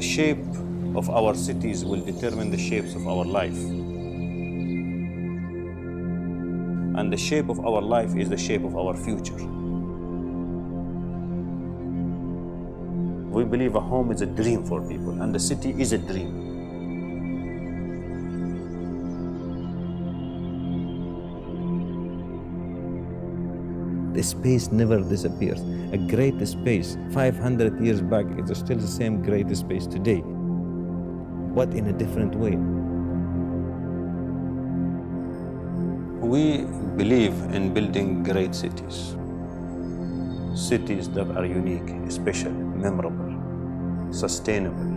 shape of our cities will determine the shapes of our life. And the shape of our life is the shape of our future. We believe a home is a dream for people, and the city is a dream. The space never disappears. A great space 500 years back is still the same great space today, but in a different way. We believe in building great cities. Cities that are unique, special, memorable, sustainable.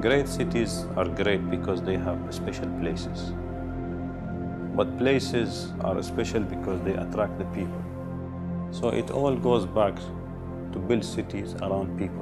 Great cities are great because they have special places. But places are special because they attract the people. So it all goes back to build cities around people.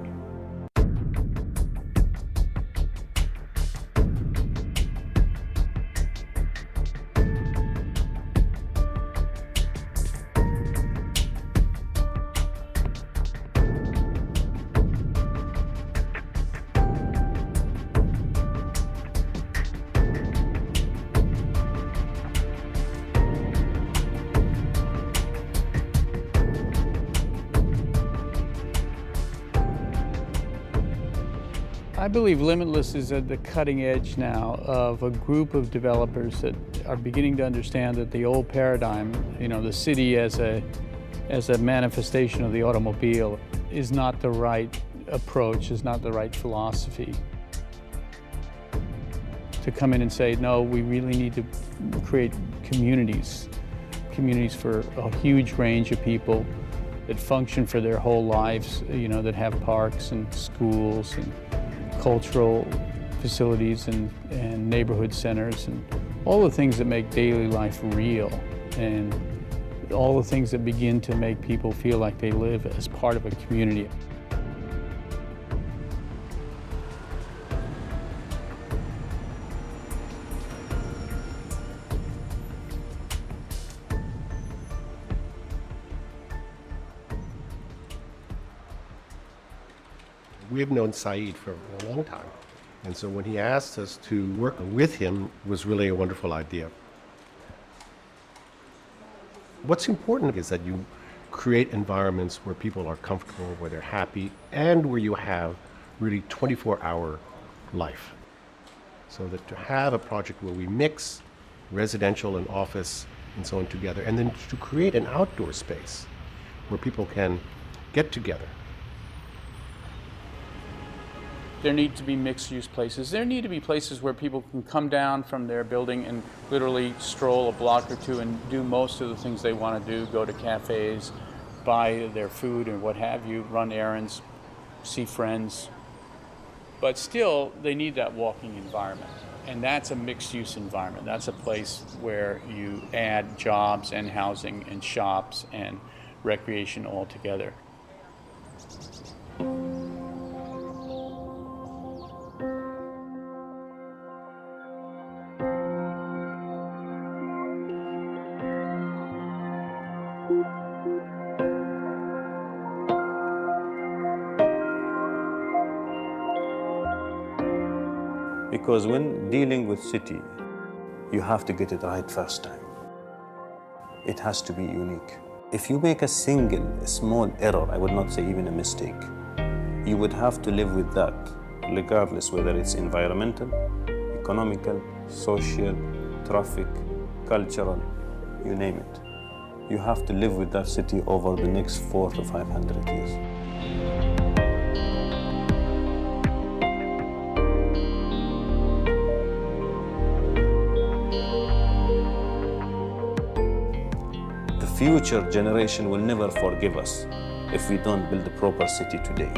I believe Limitless is at the cutting edge now of a group of developers that are beginning to understand that the old paradigm, the city as a manifestation of the automobile, is not the right approach, is not the right philosophy. To come in and say, no, we really need to create communities for a huge range of people that function for their whole lives, that have parks and schools and cultural facilities and neighborhood centers and all the things that make daily life real and all the things that begin to make people feel like they live as part of a community. We have known Saeed for a long time, and so when he asked us to work with him was really a wonderful idea. What's important is that you create environments where people are comfortable, where they're happy, and where you have really 24-hour life. So that to have a project where we mix residential and office and so on together, and then to create an outdoor space where people can get together. There need to be mixed-use places. There need to be places where people can come down from their building and literally stroll a block or two and do most of the things they want to do, go to cafes, buy their food and what have you, run errands, see friends. But still, they need that walking environment. And that's a mixed-use environment. That's a place where you add jobs and housing and shops and recreation all together. Because when dealing with city, you have to get it right first time. It has to be unique. If you make a small error, I would not say even a mistake, you would have to live with that, regardless whether it's environmental, economical, social, traffic, cultural, you name it. You have to live with that city over the next 400 to 500 years. Future generation will never forgive us if we don't build a proper city today.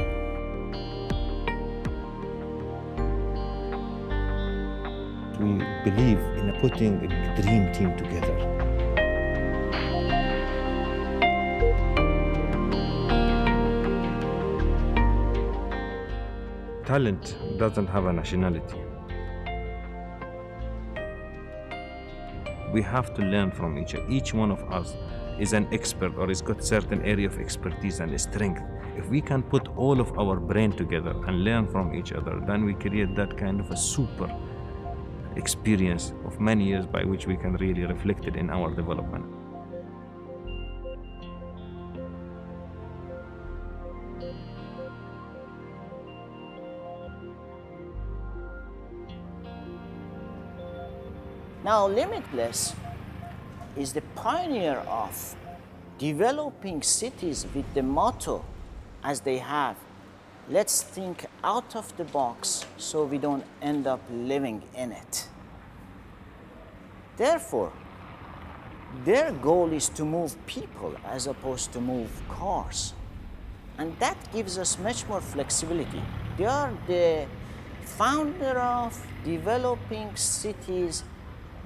We believe in putting a dream team together. Talent doesn't have a nationality. We have to learn from each other. Each one of us is an expert or has got certain area of expertise and strength. If we can put all of our brain together and learn from each other, then we create that kind of a super experience of many years by which we can really reflect it in our development. Now, Limitless is the pioneer of developing cities with the motto, as they have, let's think out of the box so we don't end up living in it. Therefore, their goal is to move people as opposed to move cars. And that gives us much more flexibility. They are the founder of developing cities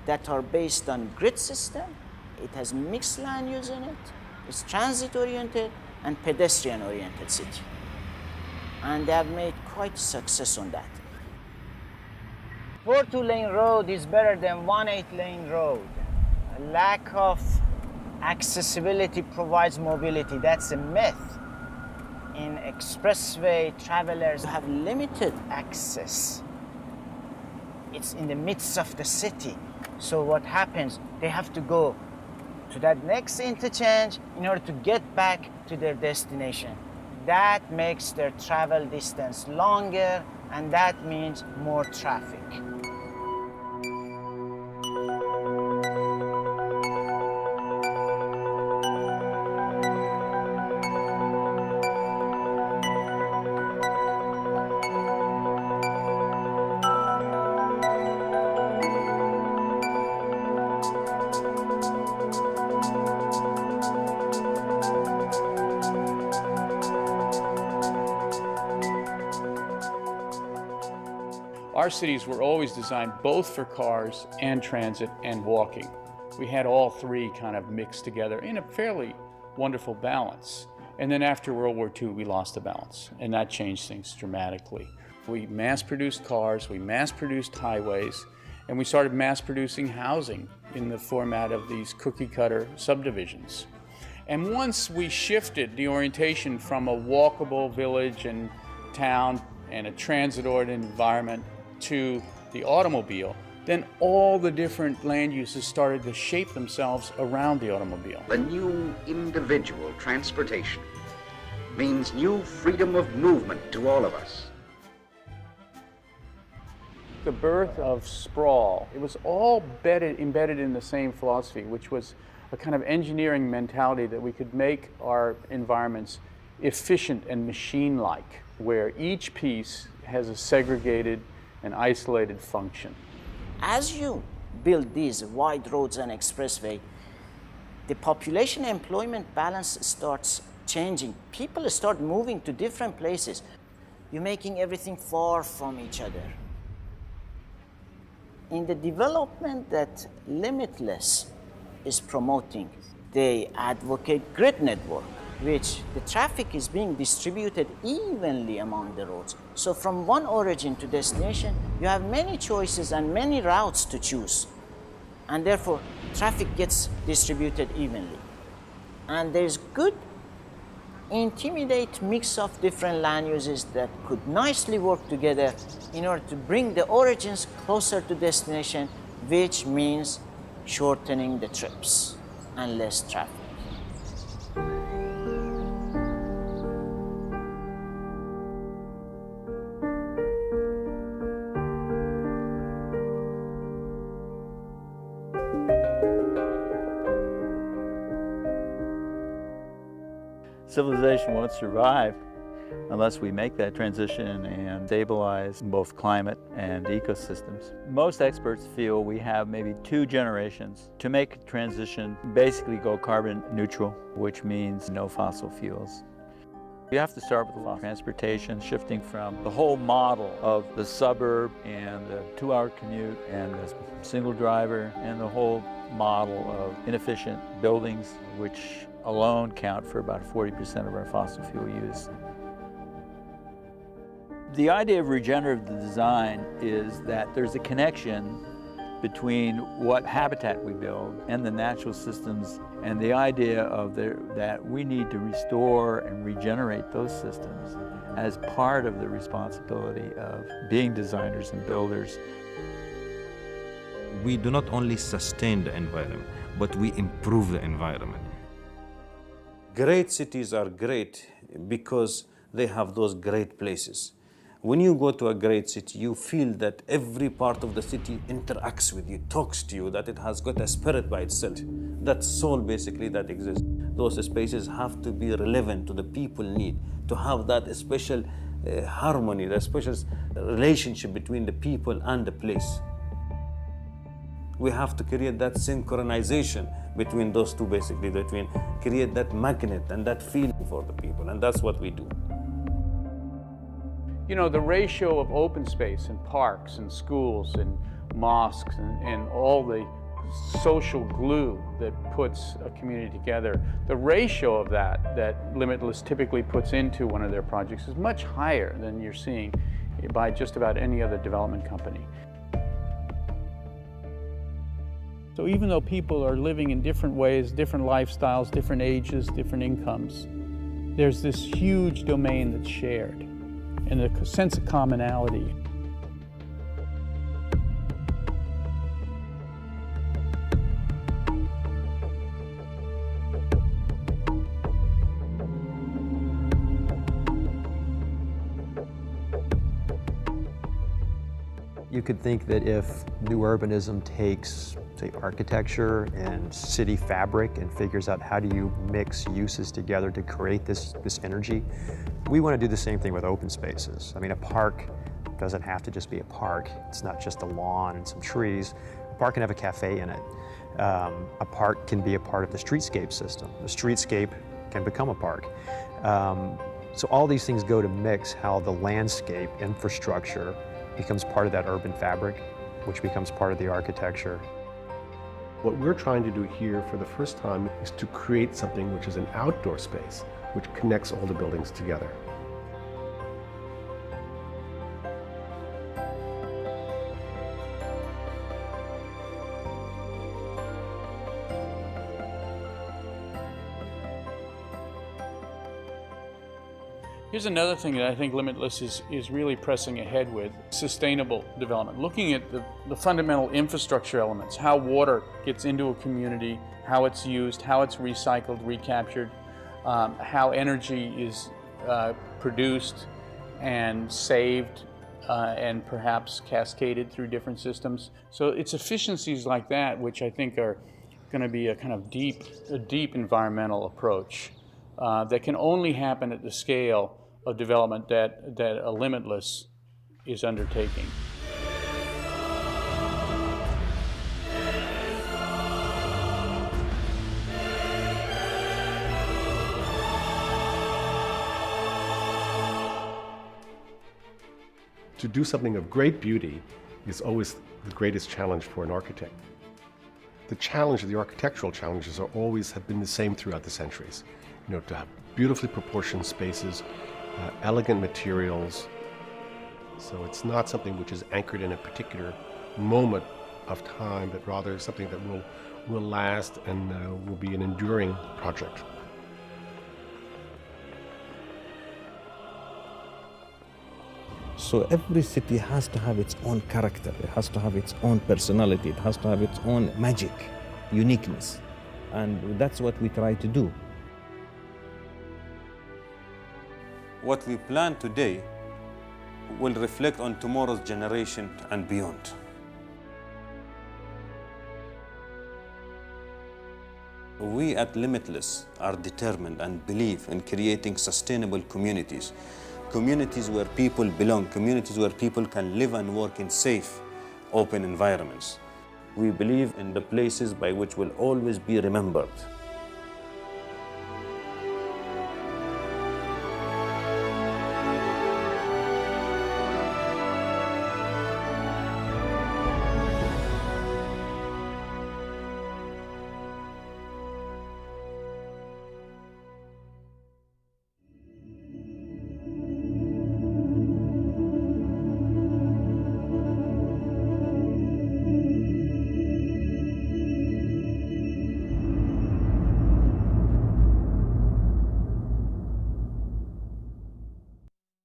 that are based on grid system. It has mixed land use in it. It's transit-oriented and pedestrian-oriented city. And they have made quite success on that. 4 2-lane road is better than 1 8-lane road. A lack of accessibility provides mobility. That's a myth. In expressway, travelers have limited access. It's in the midst of the city. So what happens? They have to go to that next interchange in order to get back to their destination. That makes their travel distance longer, and that means more traffic. Our cities were always designed both for cars and transit and walking. We had all three kind of mixed together in a fairly wonderful balance. And then after World War II, we lost the balance, and that changed things dramatically. We mass-produced cars, we mass-produced highways, and we started mass-producing housing in the format of these cookie-cutter subdivisions. And once we shifted the orientation from a walkable village and town and a transit-oriented environment to the automobile, then all the different land uses started to shape themselves around the automobile. The new individual transportation means new freedom of movement to all of us. The birth of sprawl, it was all embedded in the same philosophy, which was a kind of engineering mentality that we could make our environments efficient and machine-like, where each piece has a segregated and isolated function. As you build these wide roads and expressway, the population employment balance starts changing. People start moving to different places. You're making everything far from each other. In the development that Limitless is promoting, they advocate grid network, which the traffic is being distributed evenly among the roads. So from one origin to destination, you have many choices and many routes to choose. And therefore, traffic gets distributed evenly. And there's good, intimidate mix of different land uses that could nicely work together in order to bring the origins closer to destination, which means shortening the trips and less traffic. Civilization won't survive unless we make that transition and stabilize both climate and ecosystems. Most experts feel we have maybe 2 generations to make a transition, basically go carbon neutral, which means no fossil fuels. You have to start with the transportation, shifting from the whole model of the suburb and the 2-hour commute and the single driver and the whole model of inefficient buildings, which alone count for about 40% of our fossil fuel use. The idea of regenerative design is that there's a connection between what habitat we build and the natural systems, and the idea of that we need to restore and regenerate those systems as part of the responsibility of being designers and builders. We do not only sustain the environment, but we improve the environment. Great cities are great because they have those great places. When you go to a great city, you feel that every part of the city interacts with you, talks to you, that it has got a spirit by itself. That soul basically that exists. Those spaces have to be relevant to the people need, to have that special harmony, that special relationship between the people and the place. We have to create that synchronization between those two basically, create that magnet and that feeling for the people, and that's what we do. You know, the ratio of open space and parks and schools and mosques and all the social glue that puts a community together, the ratio of that Limitless typically puts into one of their projects is much higher than you're seeing by just about any other development company. So even though people are living in different ways, different lifestyles, different ages, different incomes, there's this huge domain that's shared and a sense of commonality. You could think that if new urbanism takes, say, architecture and city fabric and figures out how do you mix uses together to create this energy, we want to do the same thing with open spaces. I mean, a park doesn't have to just be a park. It's not just a lawn and some trees. A park can have a cafe in it. A park can be a part of the streetscape system. The streetscape can become a park. So all these things go to mix how the landscape infrastructure becomes part of that urban fabric, which becomes part of the architecture. What we're trying to do here for the first time is to create something which is an outdoor space, which connects all the buildings together. Here's another thing that I think Limitless is really pressing ahead with: sustainable development. Looking at the fundamental infrastructure elements, how water gets into a community, how it's used, how it's recycled, recaptured, how energy is produced and saved and perhaps cascaded through different systems. So it's efficiencies like that which I think are going to be a kind of deep environmental approach that can only happen at the scale of development that a Limitless is undertaking. To do something of great beauty is always the greatest challenge for an architect. The challenge, the architectural challenges have always been the same throughout the centuries. You know, to have beautifully proportioned spaces, elegant materials. So it's not something which is anchored in a particular moment of time, but rather something that will last and will be an enduring project. So every city has to have its own character, it has to have its own personality, it has to have its own magic, uniqueness. And that's what we try to do. What we plan today will reflect on tomorrow's generation and beyond. We at Limitless are determined and believe in creating sustainable communities. Communities where people belong, communities where people can live and work in safe, open environments. We believe in the places by which will always be remembered.